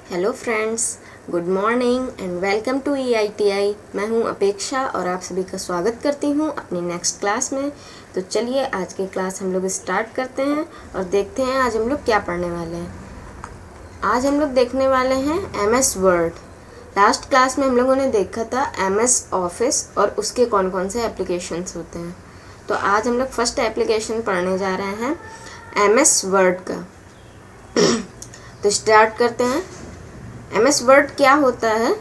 Hello friends, good morning and welcome to EITI। मैं हूं अपेक्षा और आप सभी का स्वागत करती हूं अपनी नेक्स्ट क्लास में। तो चलिए आज की क्लास हम लोग स्टार्ट करते हैं और देखते हैं आज हम लोग क्या पढ़ने वाले हैं। आज हम लोग देखने वाले हैं MS वर्ड। लास्ट क्लास में हम लोगों ने देखा था MS ऑफिस और उसके कौन कौन से एप्लीकेशंस होते हैं। तो आज हम लोग फर्स्ट एप्लीकेशन पढ़ने जा रहे हैं MS वर्ड का। तो स्टार्ट करते हैं। MS वर्ड क्या होता है?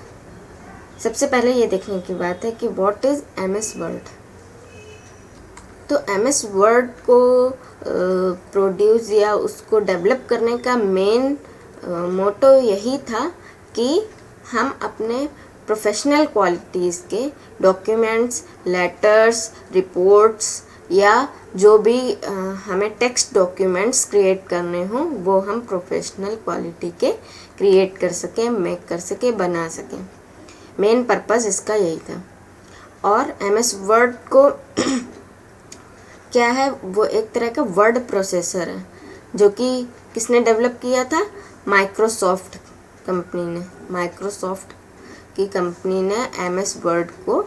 सबसे पहले ये देखने की बात है कि व्हाट इज़ MS वर्ड। तो MS वर्ड को प्रोड्यूस या उसको डेवलप करने का मेन मोटो यही था कि हम अपने प्रोफेशनल क्वालिटीज़ के डॉक्यूमेंट्स, लेटर्स, रिपोर्ट्स या जो भी हमें टेक्स्ट डॉक्यूमेंट्स क्रिएट करने हों वो हम प्रोफेशनल क्वालिटी के क्रिएट कर सकें, मेक कर सकें, बना सकें। मेन पर्पस इसका यही था। और MS वर्ड को क्या है, वो एक तरह का वर्ड प्रोसेसर है जो कि किसने डेवलप किया था? माइक्रोसॉफ्ट कंपनी ने। माइक्रोसॉफ्ट की कंपनी ने MS वर्ड को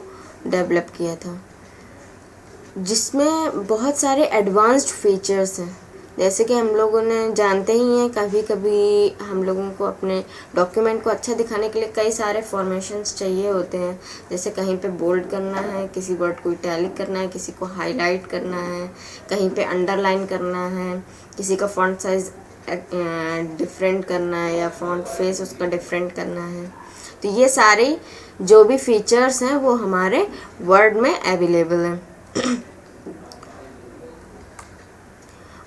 डेवलप किया था, जिसमें बहुत सारे एडवांस्ड फीचर्स हैं। जैसे कि हम लोगों ने जानते ही हैं, कभी कभी हम लोगों को अपने डॉक्यूमेंट को अच्छा दिखाने के लिए कई सारे फॉर्मेशंस चाहिए होते हैं। जैसे कहीं पे बोल्ड करना है, किसी वर्ड को इटैलिक करना है, किसी को हाईलाइट करना है, कहीं पे अंडरलाइन करना है, किसी का फॉन्ट साइज डिफरेंट करना है या फॉन्ट फेस उसका डिफरेंट करना है। तो ये सारे जो भी फीचर्स हैं वो हमारे वर्ड में अवेलेबल हैं।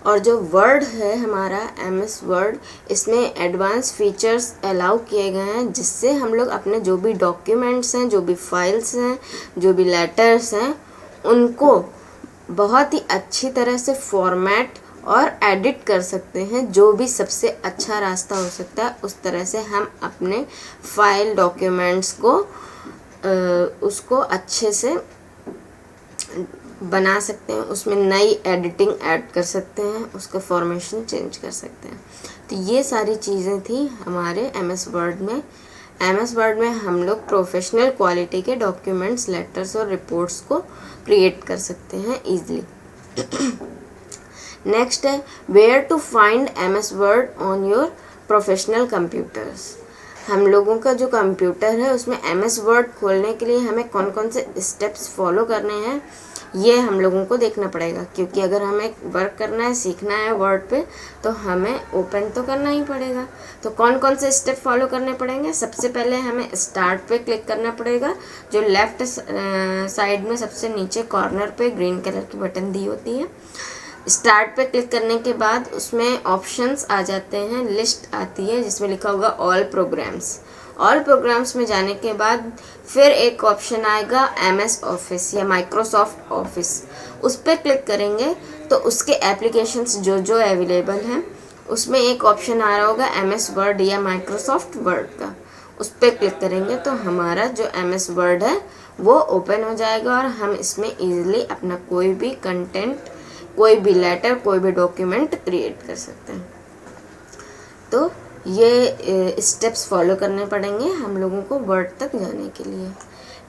और जो वर्ड है हमारा MS वर्ड, इसमें एडवांस फीचर्स अलाउ किए गए हैं जिससे हम लोग अपने जो भी डॉक्यूमेंट्स हैं, जो भी फाइल्स हैं, जो भी लेटर्स हैं, उनको बहुत ही अच्छी तरह से फॉर्मेट और एडिट कर सकते हैं। जो भी सबसे अच्छा रास्ता हो सकता है उस तरह से हम अपने फाइल डॉक्यूमेंट्स को उसको अच्छे से बना सकते हैं, उसमें नई एडिटिंग ऐड कर सकते हैं, उसका फॉर्मेशन चेंज कर सकते हैं। तो ये सारी चीज़ें थी हमारे MS वर्ड में। MS वर्ड में हम लोग प्रोफेशनल क्वालिटी के डॉक्यूमेंट्स, लेटर्स और रिपोर्ट्स को क्रिएट कर सकते हैं ईजिली। नेक्स्ट है where to find MS word on your professional computers. हम लोगों का जो कंप्यूटर है उसमें MS वर्ड खोलने के लिए हमें कौन कौन से स्टेप्स फॉलो करने हैं ये हम लोगों को देखना पड़ेगा, क्योंकि अगर हमें वर्क करना है, सीखना है वर्ड पे, तो हमें ओपन तो करना ही पड़ेगा। तो कौन कौन से स्टेप फॉलो करने पड़ेंगे? सबसे पहले हमें स्टार्ट पे क्लिक करना पड़ेगा, जो लेफ़्ट साइड में सबसे नीचे कॉर्नर पे ग्रीन कलर की बटन दी होती है। स्टार्ट पे क्लिक करने के बाद उसमें ऑप्शंस आ जाते हैं, लिस्ट आती है जिसमें लिखा होगा ऑल प्रोग्राम्स। ऑल प्रोग्राम्स में जाने के बाद फिर एक ऑप्शन आएगा MS ऑफिस या माइक्रोसॉफ्ट ऑफिस। उस पर क्लिक करेंगे तो उसके एप्लीकेशंस जो जो अवेलेबल हैं उसमें एक ऑप्शन आ रहा होगा MS वर्ड या माइक्रोसॉफ्ट वर्ड का। उस पर क्लिक करेंगे तो हमारा जो MS वर्ड है वो ओपन हो जाएगा और हम इसमें ईजिली अपना कोई भी कंटेंट, कोई भी लेटर, कोई भी डॉक्यूमेंट क्रिएट कर सकते हैं। तो ये स्टेप्स फॉलो करने पड़ेंगे हम लोगों को वर्ड तक जाने के लिए।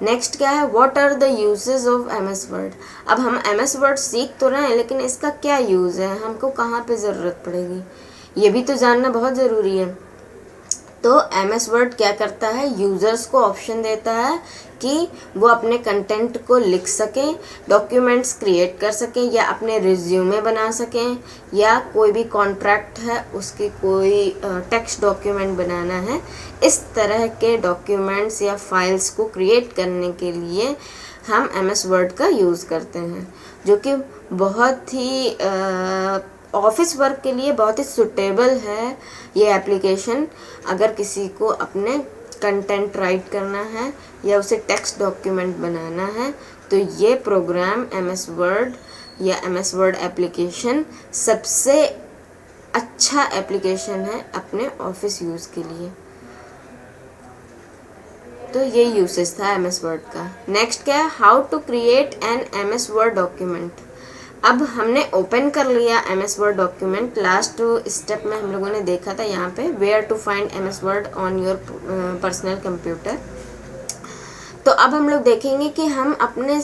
नेक्स्ट क्या है, what are the uses of MS word. अब हम MS वर्ड सीख तो रहे हैं, लेकिन इसका क्या यूज़ है, हमको कहाँ पे ज़रूरत पड़ेगी, ये भी तो जानना बहुत ज़रूरी है। तो MS वर्ड क्या करता है, यूज़र्स को ऑप्शन देता है कि वो अपने कंटेंट को लिख सकें, डॉक्यूमेंट्स क्रिएट कर सकें या अपने रिज्यूमे बना सकें, या कोई भी कॉन्ट्रैक्ट है उसकी कोई टेक्स्ट डॉक्यूमेंट बनाना है। इस तरह के डॉक्यूमेंट्स या फाइल्स को क्रिएट करने के लिए हम MS वर्ड का यूज़ करते हैं, जो कि बहुत ही ऑफिस वर्क के लिए बहुत ही सुटेबल है ये एप्लीकेशन। अगर किसी को अपने कंटेंट राइट करना है या उसे टेक्स्ट डॉक्यूमेंट बनाना है तो ये प्रोग्राम MS वर्ड या MS वर्ड एप्लीकेशन सबसे अच्छा एप्लीकेशन है अपने ऑफिस यूज़ के लिए। तो ये यूसेज था MS वर्ड का। नेक्स्ट क्या है, how to create an MS word document. अब हमने ओपन कर लिया MS word document. Last step में हम लोगों ने देखा था यहाँ पे where to find MS word on your personal computer. तो अब हम लोग देखेंगे कि हम अपने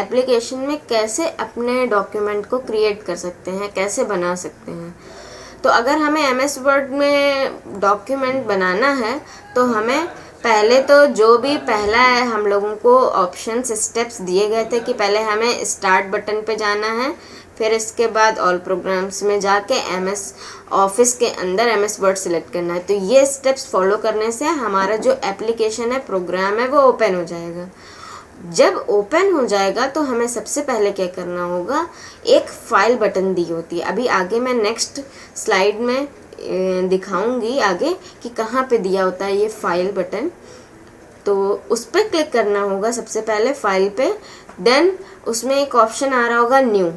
एप्लीकेशन में कैसे अपने डॉक्यूमेंट को क्रिएट कर सकते हैं, कैसे बना सकते हैं। तो अगर हमें MS वर्ड में डॉक्यूमेंट बनाना है तो हमें पहले तो जो भी पहला है हम लोगों को ऑप्शंस स्टेप्स दिए गए थे कि पहले हमें स्टार्ट बटन पे जाना है, फिर इसके बाद ऑल प्रोग्राम्स में जाके MS ऑफिस के अंदर MS वर्ड सेलेक्ट करना है। तो ये स्टेप्स फॉलो करने से हमारा जो एप्लीकेशन है, प्रोग्राम है, वो ओपन हो जाएगा। जब ओपन हो जाएगा तो हमें सबसे पहले क्या करना होगा, एक फाइल बटन दी होती है। अभी आगे मैं नेक्स्ट स्लाइड में दिखाऊंगी आगे कि कहाँ पे दिया होता है ये फाइल बटन। तो उस पर क्लिक करना होगा सबसे पहले फाइल पे। देन उसमें एक ऑप्शन आ रहा होगा न्यू।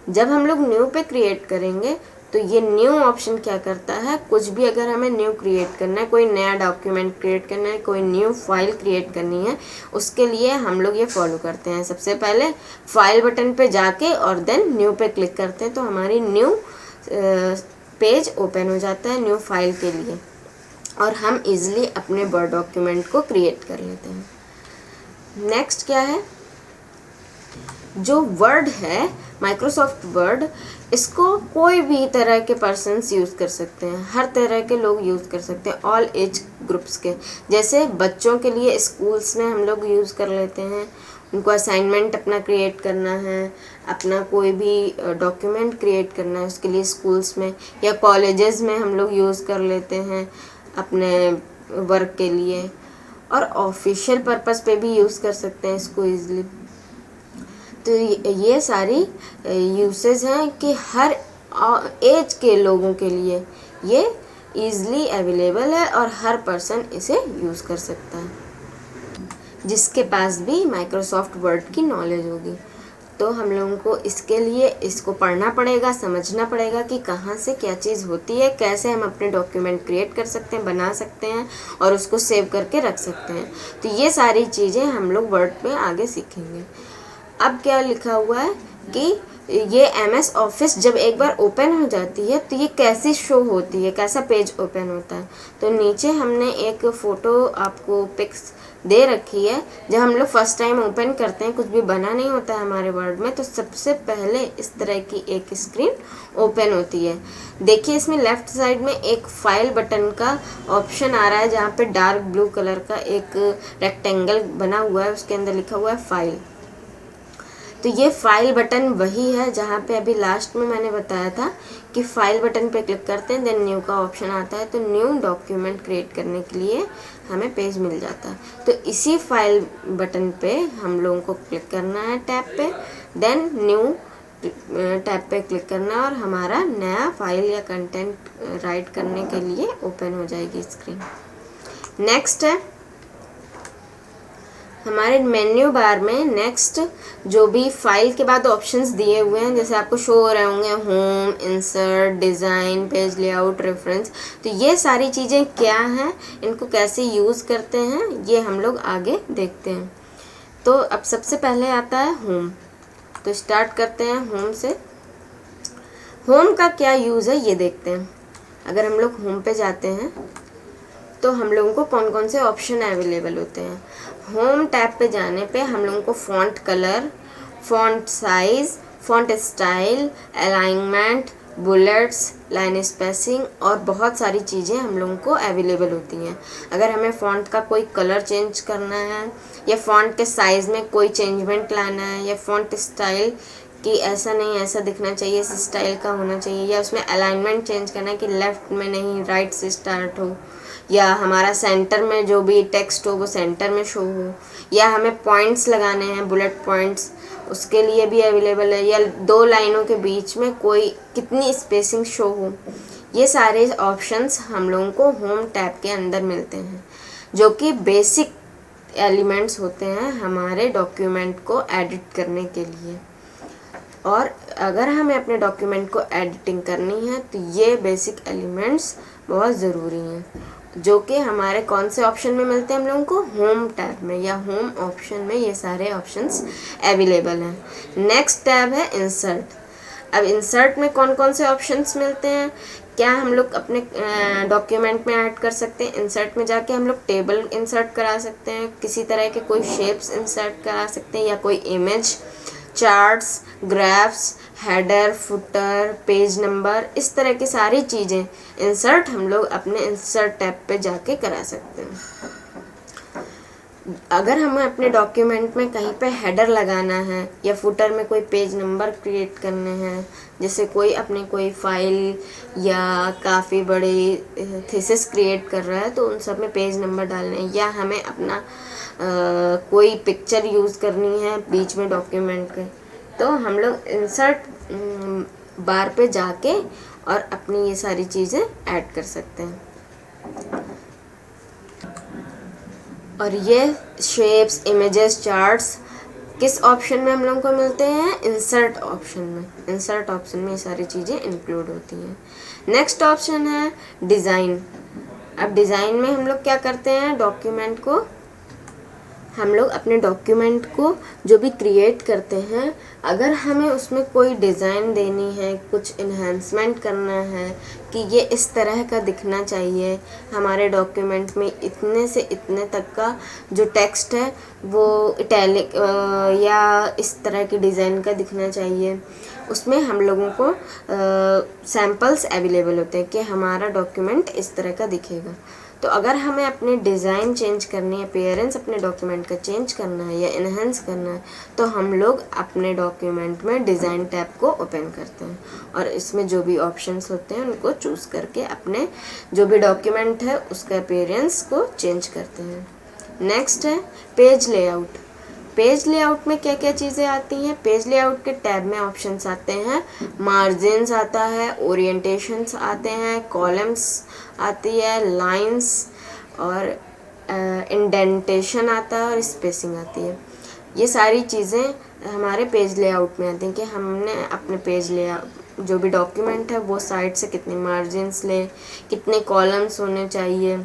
जब हम लोग न्यू पे क्रिएट करेंगे तो ये न्यू ऑप्शन क्या करता है, कुछ भी अगर हमें न्यू क्रिएट करना है, कोई नया डॉक्यूमेंट क्रिएट करना है, कोई न्यू फाइल क्रिएट करनी है, उसके लिए हम लोग ये फॉलो करते हैं। सबसे पहले फाइल बटन पे जाके और देन न्यू पे क्लिक करते हैं तो हमारी न्यू पेज ओपन हो जाता है न्यू फाइल के लिए, और हम इजीली अपने वर्ड डॉक्यूमेंट को क्रिएट कर लेते हैं। नेक्स्ट क्या है, जो वर्ड है माइक्रोसॉफ्ट वर्ड, इसको कोई भी तरह के पर्सन्स यूज़ कर सकते हैं, हर तरह के लोग यूज़ कर सकते हैं, ऑल एज ग्रुप्स के। जैसे बच्चों के लिए स्कूल्स में हम लोग यूज़ कर लेते हैं, उनको असाइनमेंट अपना क्रिएट करना है, अपना कोई भी डॉक्यूमेंट क्रिएट करना है, उसके लिए स्कूल्स में या कॉलेजेस में हम लोग यूज़ कर लेते हैं अपने वर्क के लिए, और ऑफिशियल पर्पस पे भी यूज़ कर सकते हैं इसको ईज़िली। तो ये सारी यूसेज हैं कि हर एज के लोगों के लिए ये ईज़िली अवेलेबल है और हर पर्सन इसे यूज़ कर सकता है जिसके पास भी माइक्रोसॉफ्ट वर्ड की नॉलेज होगी। तो हम लोगों को इसके लिए इसको पढ़ना पड़ेगा, समझना पड़ेगा कि कहाँ से क्या चीज़ होती है, कैसे हम अपने डॉक्यूमेंट क्रिएट कर सकते हैं, बना सकते हैं और उसको सेव करके रख सकते हैं। तो ये सारी चीज़ें हम लोग वर्ड में आगे सीखेंगे। अब क्या लिखा हुआ है कि ये MS ऑफिस जब एक बार ओपन हो जाती है तो ये कैसी शो होती है, कैसा पेज ओपन होता है। तो नीचे हमने एक फ़ोटो आपको पिक्स दे रखी है। जब हम लोग फर्स्ट टाइम ओपन करते हैं, कुछ भी बना नहीं होता है हमारे वर्ड में, तो सबसे पहले इस तरह की एक स्क्रीन ओपन होती है। देखिए इसमें लेफ़्ट साइड में एक फाइल बटन का ऑप्शन आ रहा है, जहाँ पे डार्क ब्लू कलर का एक रेक्टेंगल बना हुआ है, उसके अंदर लिखा हुआ है फाइल। तो ये फाइल बटन वही है जहाँ पे अभी लास्ट में मैंने बताया था कि फाइल बटन पे क्लिक करते हैं, देन न्यू का ऑप्शन आता है, तो न्यू डॉक्यूमेंट क्रिएट करने के लिए हमें पेज मिल जाता है। तो इसी फाइल बटन पे हम लोगों को क्लिक करना है टैब पे, देन न्यू टैब पे क्लिक करना है और हमारा नया फाइल या कंटेंट राइट करने के लिए ओपन हो जाएगी स्क्रीन। नेक्स्ट है हमारे मेन्यू बार में नेक्स्ट जो भी फाइल के बाद ऑप्शंस दिए हुए हैं, जैसे आपको शो हो रहे होंगे home, insert, design, page layout, reference. तो ये सारी चीज़ें क्या हैं, इनको कैसे यूज़ करते हैं, ये हम लोग आगे देखते हैं। तो अब सबसे पहले आता है होम। तो स्टार्ट करते हैं होम से। होम का क्या यूज़ है ये देखते हैं। अगर हम लोग होम पे जाते हैं तो हम लोगों को कौन कौन से ऑप्शन अवेलेबल होते हैं। होम टैब पे जाने पे हम लोगों को font colour, font size, font style, alignment, bullets, line spacing और बहुत सारी चीज़ें हम लोगों को अवेलेबल होती हैं। अगर हमें फ़ॉन्ट का कोई कलर चेंज करना है, या फ़ॉन्ट के साइज़ में कोई चेंजमेंट लाना है, या फ़ॉन्ट स्टाइल कि ऐसा नहीं ऐसा दिखना चाहिए, इस स्टाइल का होना चाहिए, या उसमें अलाइनमेंट चेंज करना है कि लेफ़्ट में नहीं राइट से स्टार्ट हो, या हमारा सेंटर में जो भी टेक्स्ट हो वो सेंटर में शो हो, या हमें पॉइंट्स लगाने हैं, बुलेट पॉइंट्स, उसके लिए भी अवेलेबल है, या दो लाइनों के बीच में कोई कितनी स्पेसिंग शो हो। ये सारे ऑप्शंस हम लोगों को होम टैब के अंदर मिलते हैं, जो कि बेसिक एलिमेंट्स होते हैं हमारे डॉक्यूमेंट को एडिट करने के लिए। और अगर हमें अपने डॉक्यूमेंट को एडिटिंग करनी है तो ये बेसिक एलिमेंट्स बहुत ज़रूरी हैं। जो कि हमारे कौन से ऑप्शन में मिलते हैं हम लोगों को, होम टैब में या होम ऑप्शन में ये सारे ऑप्शंस अवेलेबल हैं। नेक्स्ट टैब है इंसर्ट। अब इंसर्ट में कौन कौन से ऑप्शंस मिलते हैं, क्या हम लोग अपने डॉक्यूमेंट में ऐड कर सकते हैं। इंसर्ट में जाके हम लोग टेबल इंसर्ट करा सकते हैं, किसी तरह के कोई शेप्स इंसर्ट करा सकते हैं, या कोई image, charts, graphs, header, footer, page number, इस तरह की सारी चीज़ें इंसर्ट हम लोग अपने इंसर्ट टैब पे जाके करा सकते हैं। अगर हमें अपने डॉक्यूमेंट में कहीं पे हेडर लगाना है या फुटर में कोई पेज नंबर क्रिएट करने हैं, जैसे कोई अपनी कोई फाइल या काफ़ी बड़ी थीसिस क्रिएट कर रहा है तो उन सब में पेज नंबर डालने हैं, या हमें अपना कोई पिक्चर यूज़ करनी है बीच में डॉक्यूमेंट के, तो हम लोग इंसर्ट बार पे जाके और अपनी ये सारी चीज़ें ऐड कर सकते हैं। और ये शेप्स, इमेजेस, चार्ट्स किस ऑप्शन में हम लोगों को मिलते हैं, इंसर्ट ऑप्शन में। इंसर्ट ऑप्शन में ये सारी चीज़ें इंक्लूड होती हैं। नेक्स्ट ऑप्शन है डिज़ाइन। अब डिज़ाइन में हम लोग क्या करते हैं, डॉक्यूमेंट को, हम लोग अपने डॉक्यूमेंट को जो भी क्रिएट करते हैं, अगर हमें उसमें कोई डिज़ाइन देनी है, कुछ इन्हांसमेंट करना है कि ये इस तरह का दिखना चाहिए, हमारे डॉक्यूमेंट में इतने से इतने तक का जो टेक्स्ट है वो इटैलिक या इस तरह की डिज़ाइन का दिखना चाहिए, उसमें हम लोगों को सैम्पल्स अवेलेबल होते हैं कि हमारा डॉक्यूमेंट इस तरह का दिखेगा। तो अगर हमें अपनी डिज़ाइन चेंज करनी है, अपीयरेंस अपने डॉक्यूमेंट का चेंज करना है या इन्हेंस करना है, तो हम लोग अपने डॉक्यूमेंट में डिज़ाइन टैब को ओपन करते हैं और इसमें जो भी ऑप्शंस होते हैं उनको चूज़ करके अपने जो भी डॉक्यूमेंट है उसका अपीयरेंस को चेंज करते हैं। नेक्स्ट है पेज लेआउट। पेज लेआउट में क्या क्या चीज़ें आती हैं, पेज लेआउट के टैब में ऑप्शंस आते हैं, मार्जिन्स आता है, ओरिएंटेशंस आते हैं, कॉलम्स आती है, लाइंस और इंडेंटेशन आता है और स्पेसिंग आती है। ये सारी चीज़ें हमारे पेज लेआउट में आती हैं कि हमने अपने पेज लेआउट जो भी डॉक्यूमेंट है वो साइड से कितनी मार्जिन्स ले, कितने कॉलम्स होने चाहिए,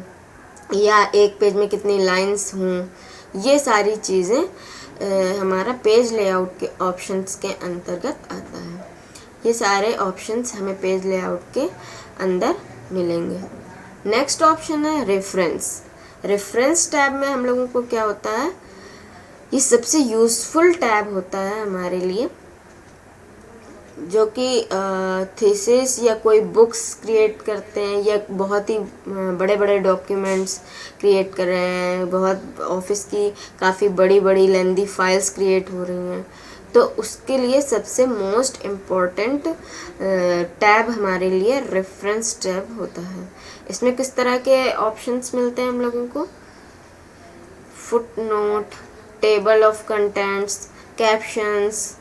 या एक पेज में कितनी लाइंस हों, ये सारी चीज़ें हमारा पेज लेआउट के ऑप्शंस के अंतर्गत आता है। ये सारे ऑप्शंस हमें पेज लेआउट के अंदर मिलेंगे। नेक्स्ट ऑप्शन है रेफरेंस। रेफरेंस टैब में हम लोगों को क्या होता है, ये सबसे यूज़फुल टैब होता है हमारे लिए, जो कि थीसिस या कोई बुक्स क्रिएट करते हैं या बहुत ही बड़े बड़े डॉक्यूमेंट्स क्रिएट कर रहे हैं, बहुत ऑफिस की काफ़ी बड़ी बड़ी लेंदी फाइल्स क्रिएट हो रही हैं, तो उसके लिए सबसे मोस्ट इम्पॉर्टेंट टैब हमारे लिए रेफरेंस टैब होता है। इसमें किस तरह के ऑप्शंस मिलते हैं हम लोगों को, foot note, table of contents, captions,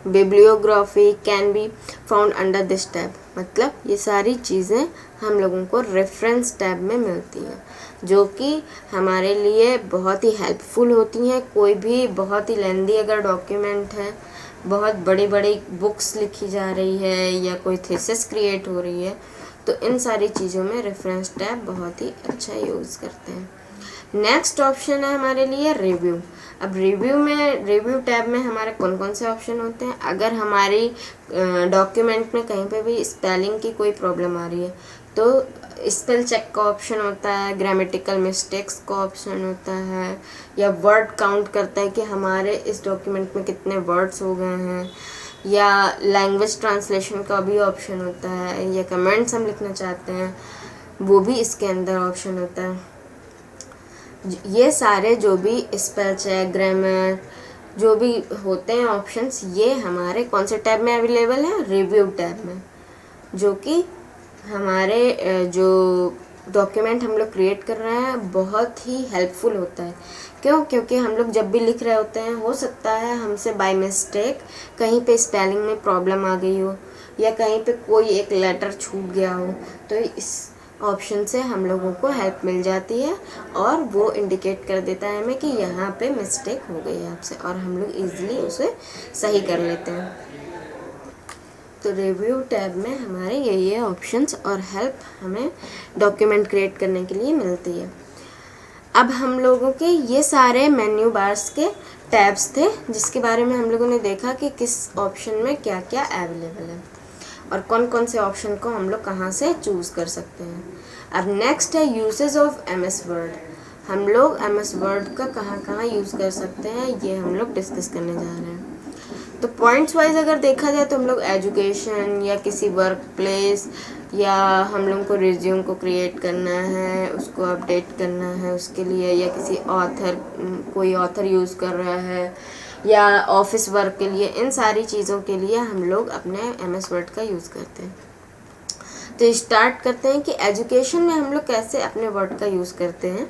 bibliography can be found under this tab. मतलब ये सारी चीज़ें हम लोगों को रेफरेंस टैब में मिलती हैं, जो कि हमारे लिए बहुत ही हेल्पफुल होती हैं। कोई भी बहुत ही लेंदी अगर डॉक्यूमेंट है, बहुत बड़ी बड़ी बुक्स लिखी जा रही है या कोई थीसिस क्रिएट हो रही है, तो इन सारी चीज़ों में रेफरेंस टैब बहुत ही अच्छा यूज़ करते हैं। नेक्स्ट ऑप्शन है हमारे लिए रिव्यू। अब रिव्यू टैब में हमारे कौन कौन से ऑप्शन होते हैं, अगर हमारी डॉक्यूमेंट में कहीं पे भी स्पेलिंग की कोई प्रॉब्लम आ रही है तो स्पेल चेक का ऑप्शन होता है, ग्रामेटिकल मिस्टेक्स का ऑप्शन होता है, या वर्ड काउंट करता है कि हमारे इस डॉक्यूमेंट में कितने वर्ड्स हो गए हैं, या लैंग्वेज ट्रांसलेशन का भी ऑप्शन होता है, या कमेंट्स हम लिखना चाहते हैं वो भी इसके अंदर ऑप्शन होता है। ये सारे जो भी स्पेल चेक, ग्रामर जो भी होते हैं ऑप्शंस, ये हमारे कौन से टैब में अवेलेबल है, रिव्यू टैब में, जो कि हमारे जो डॉक्यूमेंट हम लोग क्रिएट कर रहे हैं बहुत ही हेल्पफुल होता है। क्योंकि हम लोग जब भी लिख रहे होते हैं, हो सकता है हमसे बाय मिस्टेक कहीं पे स्पेलिंग में प्रॉब्लम आ गई हो या कहीं पे कोई एक लेटर छूट गया हो, तो इस ऑप्शन से हम लोगों को हेल्प मिल जाती है और वो इंडिकेट कर देता है हमें कि यहाँ पे मिस्टेक हो गई है आपसे, और हम लोग इजीली उसे सही कर लेते हैं। तो रिव्यू टैब में हमारे ये ऑप्शंस और हेल्प हमें डॉक्यूमेंट क्रिएट करने के लिए मिलती है। अब हम लोगों के ये सारे मेन्यू बार्स के टैब्स थे जिसके बारे में हम लोगों ने देखा कि किस ऑप्शन में क्या क्या अवेलेबल है और कौन कौन से ऑप्शन को हम लोग कहाँ से चूज़ कर सकते हैं। अब नेक्स्ट है यूसेज ऑफ MS वर्ड। हम लोग MS वर्ड का कहाँ कहाँ यूज़ कर सकते हैं ये हम लोग डिस्कस करने जा रहे हैं। तो पॉइंट्स वाइज अगर देखा जाए तो हम लोग एजुकेशन या किसी वर्क प्लेस या हम लोग को रिज्यूम को क्रिएट करना है, उसको अपडेट करना है उसके लिए, या किसी कोई ऑथर यूज़ कर रहा है या ऑफिस वर्क के लिए, इन सारी चीज़ों के लिए हम लोग अपने MS वर्ड का यूज़ करते हैं। तो स्टार्ट करते हैं कि एजुकेशन में हम लोग कैसे अपने वर्ड का यूज़ करते हैं।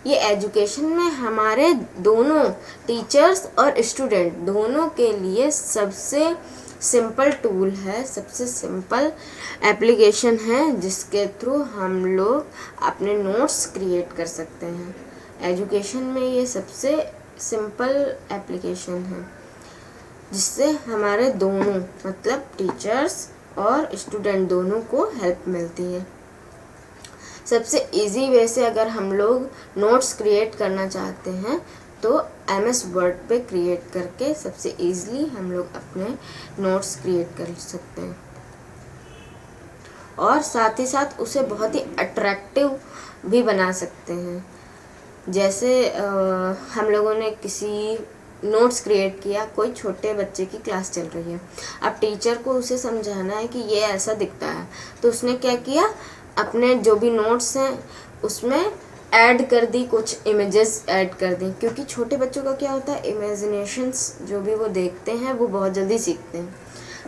ये एजुकेशन में हमारे दोनों टीचर्स और स्टूडेंट दोनों के लिए सबसे सिंपल टूल है, सबसे सिंपल एप्लीकेशन है जिसके थ्रू हम लोग अपने नोट्स क्रिएट कर सकते हैं। एजुकेशन में ये सबसे सिंपल एप्लीकेशन है जिससे हमारे दोनों मतलब टीचर्स और स्टूडेंट दोनों को हेल्प मिलती है। सबसे इजी वे से अगर हम लोग नोट्स क्रिएट करना चाहते हैं तो MS वर्ड पे क्रिएट करके सबसे इजीली हम लोग अपने नोट्स क्रिएट कर सकते हैं और साथ ही साथ उसे बहुत ही अट्रैक्टिव भी बना सकते हैं। जैसे हम लोगों ने किसी नोट्स क्रिएट किया, कोई छोटे बच्चे की क्लास चल रही है, अब टीचर को उसे समझाना है कि ये ऐसा दिखता है, तो उसने क्या किया, अपने जो भी नोट्स हैं उसमें ऐड कर दी, कुछ इमेजेस ऐड कर दी, क्योंकि छोटे बच्चों का क्या होता है, इमेजिनेशंस जो भी वो देखते हैं वो बहुत जल्दी सीखते हैं।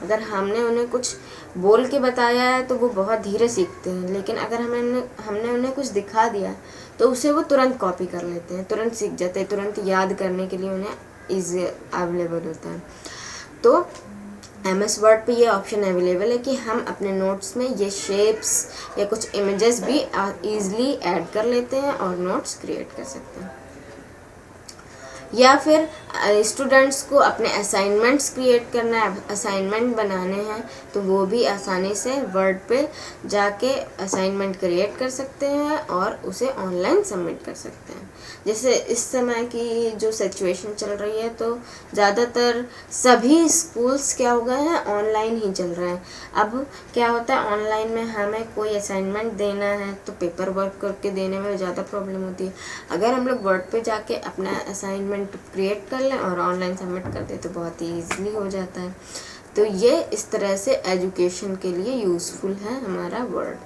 अगर हमने उन्हें कुछ बोल के बताया है तो वो बहुत धीरे सीखते हैं, लेकिन अगर हमने उन्हें कुछ दिखा दिया तो उसे वो तुरंत कॉपी कर लेते हैं, तुरंत सीख जाते हैं, तुरंत याद करने के लिए उन्हें ईजी अवेलेबल होता है। तो MS वर्ड पे ये ऑप्शन अवेलेबल है कि हम अपने नोट्स में ये शेप्स या कुछ इमेजेस भी ईज़िली ऐड कर लेते हैं और नोट्स क्रिएट कर सकते हैं। या फिर स्टूडेंट्स को अपने असाइनमेंट्स क्रिएट करना है, असाइनमेंट बनाने हैं, तो वो भी आसानी से वर्ड पे जाके असाइनमेंट क्रिएट कर सकते हैं और उसे ऑनलाइन सबमिट कर सकते हैं। जैसे इस समय की जो सिचुएशन चल रही है तो ज़्यादातर सभी स्कूल्स क्या हो गए हैं, ऑनलाइन ही चल रहे हैं। अब क्या होता है, ऑनलाइन में हमें कोई असाइनमेंट देना है तो पेपर वर्क करके देने में ज़्यादा प्रॉब्लम होती है। अगर हम लोग वर्ड पे जाके अपना असाइनमेंट क्रिएट कर लें और ऑनलाइन सबमिट कर दें तो बहुत ही ईजिली हो जाता है। तो ये इस तरह से एजुकेशन के लिए यूज़फुल है हमारा वर्ड।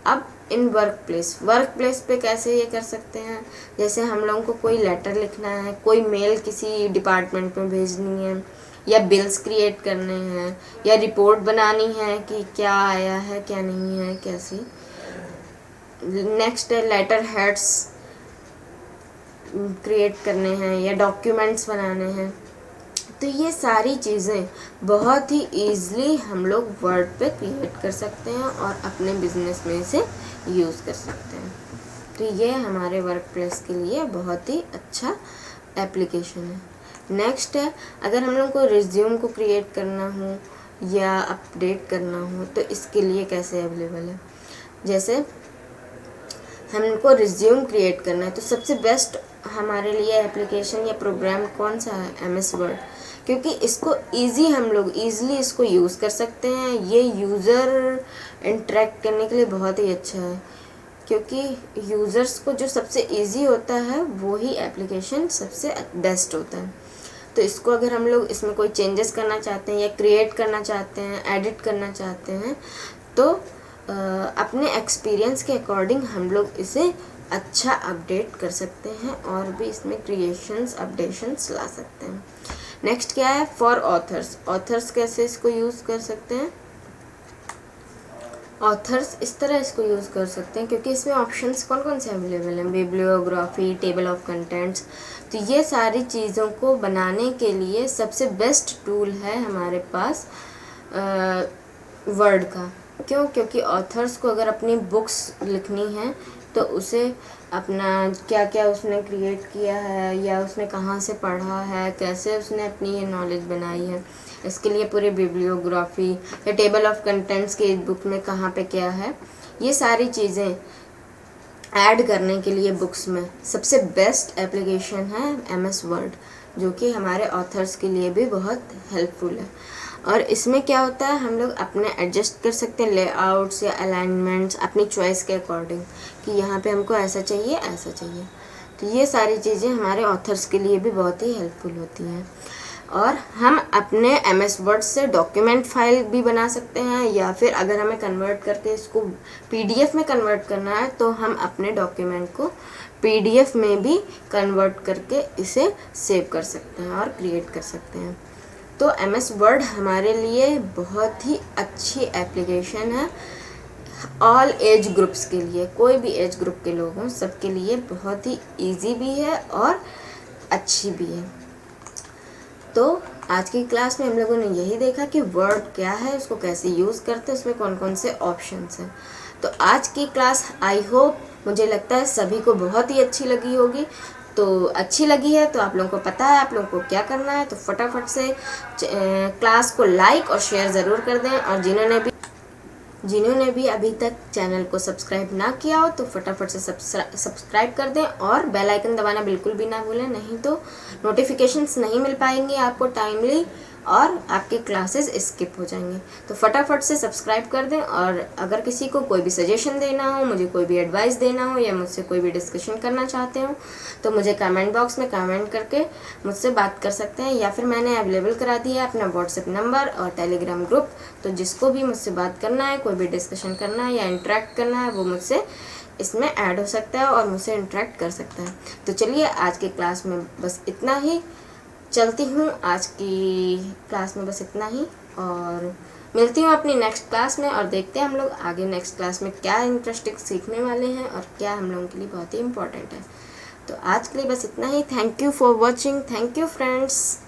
अब इन वर्क प्लेस पे कैसे ये कर सकते हैं, जैसे हम लोगों को कोई लेटर लिखना है, कोई मेल किसी डिपार्टमेंट में भेजनी है, या बिल्स क्रिएट करने हैं, या रिपोर्ट बनानी है कि क्या आया है क्या नहीं है कैसी। नेक्स्ट है लेटर हेड्स क्रिएट करने हैं या डॉक्यूमेंट्स बनाने हैं। तो ये सारी चीज़ें बहुत ही ईज़िली हम लोग वर्ड पे क्रिएट कर सकते हैं और अपने बिजनेस में इसे यूज़ कर सकते हैं। तो ये हमारे वर्क प्लेस के लिए बहुत ही अच्छा एप्लीकेशन है। नेक्स्ट है, अगर हम लोग को रिज्यूम को क्रिएट करना हो या अपडेट करना हो तो इसके लिए कैसे अवेलेबल है। जैसे हमको रिज्यूम क्रिएट करना है तो सबसे बेस्ट हमारे लिए एप्लीकेशन या प्रोग्राम कौन सा है, MS वर्ड, क्योंकि इसको इजी हम लोग ईज़िली इसको यूज़ कर सकते हैं। ये यूज़र इंटरेक्ट करने के लिए बहुत ही अच्छा है, क्योंकि यूज़र्स को जो सबसे इजी होता है वो ही एप्लीकेशन सबसे बेस्ट होता है। तो इसको अगर हम लोग इसमें कोई चेंजेस करना चाहते हैं या क्रिएट करना चाहते हैं, एडिट करना चाहते हैं, तो अपने एक्सपीरियंस के अकॉर्डिंग हम लोग इसे अच्छा अपडेट कर सकते हैं और भी इसमें क्रिएशंस अपडेशंस ला सकते हैं। नेक्स्ट क्या है, फॉर ऑथर्स कैसे इसको यूज़ कर सकते हैं। ऑथर्स इस तरह इसको यूज़ कर सकते हैं क्योंकि इसमें ऑप्शंस कौन कौन से अवेलेबल हैं, बिब्लियोग्राफी, टेबल ऑफ कंटेंट्स। तो ये सारी चीज़ों को बनाने के लिए सबसे बेस्ट टूल है हमारे पास वर्ड का। क्यों, क्योंकि ऑथर्स को अगर अपनी बुक्स लिखनी है तो उसे अपना क्या क्या उसने क्रिएट किया है या उसने कहाँ से पढ़ा है, कैसे उसने अपनी ये नॉलेज बनाई है, इसके लिए पूरी बिब्लियोग्राफी या टेबल ऑफ कंटेंट्स की बुक में कहाँ पे क्या है, ये सारी चीज़ें ऐड करने के लिए बुक्स में सबसे बेस्ट एप्लीकेशन है MS वर्ड, जो कि हमारे ऑथर्स के लिए भी बहुत हेल्पफुल है। और इसमें क्या होता है, हम लोग अपने एडजस्ट कर सकते हैं लेआउट्स या अलाइनमेंट्स अपनी चॉइस के अकॉर्डिंग, कि यहाँ पे हमको ऐसा चाहिए ऐसा चाहिए। तो ये सारी चीज़ें हमारे ऑथर्स के लिए भी बहुत ही हेल्पफुल होती हैं। और हम अपने MS वर्ड से डॉक्यूमेंट फाइल भी बना सकते हैं, या फिर अगर हमें कन्वर्ट करके इसको PDF में कन्वर्ट करना है तो हम अपने डॉक्यूमेंट को PDF में भी कन्वर्ट करके इसे सेव कर सकते हैं और क्रिएट कर सकते हैं। तो MS वर्ड हमारे लिए बहुत ही अच्छी एप्लीकेशन है, ऑल एज ग्रुप्स के लिए, कोई भी एज ग्रुप के लोग हों सबके लिए बहुत ही इजी भी है और अच्छी भी है। तो आज की क्लास में हम लोगों ने यही देखा कि वर्ड क्या है, उसको कैसे यूज़ करते हैं, उसमें कौन कौन से ऑप्शंस हैं। तो आज की क्लास आई होप, मुझे लगता है सभी को बहुत ही अच्छी लगी होगी। तो अच्छी लगी है तो आप लोगों को पता है आप लोगों को क्या करना है, तो फटाफट से क्लास को लाइक और शेयर ज़रूर कर दें। और जिन्होंने भी अभी तक चैनल को सब्सक्राइब ना किया हो तो फटाफट से सब्सक्राइब कर दें और बेल आइकन दबाना बिल्कुल भी ना भूलें, नहीं तो नोटिफिकेशंस नहीं मिल पाएंगे आपको टाइमली और आपके क्लासेस स्किप हो जाएंगे। तो फटाफट से सब्सक्राइब कर दें। और अगर किसी को कोई भी सजेशन देना हो, मुझे कोई भी एडवाइस देना हो या मुझसे कोई भी डिस्कशन करना चाहते हो तो मुझे कमेंट बॉक्स में कमेंट करके मुझसे बात कर सकते हैं, या फिर मैंने अवेलेबल करा दिया है अपना व्हाट्सएप नंबर और टेलीग्राम ग्रुप। तो जिसको भी मुझसे बात करना है, कोई भी डिस्कशन करना है या इंटरेक्ट करना है, वो मुझसे इसमें ऐड हो सकता है और मुझसे इंटरेक्ट कर सकता है। तो चलिए आज की क्लास में बस इतना ही, चलती हूँ आज की क्लास में बस इतना ही, और मिलती हूँ अपनी नेक्स्ट क्लास में और देखते हैं हम लोग आगे नेक्स्ट क्लास में क्या इंटरेस्टिंग सीखने वाले हैं और क्या हम लोगों के लिए बहुत ही इम्पोर्टेंट है। तो आज के लिए बस इतना ही। Thank you for watching. Thank you friends.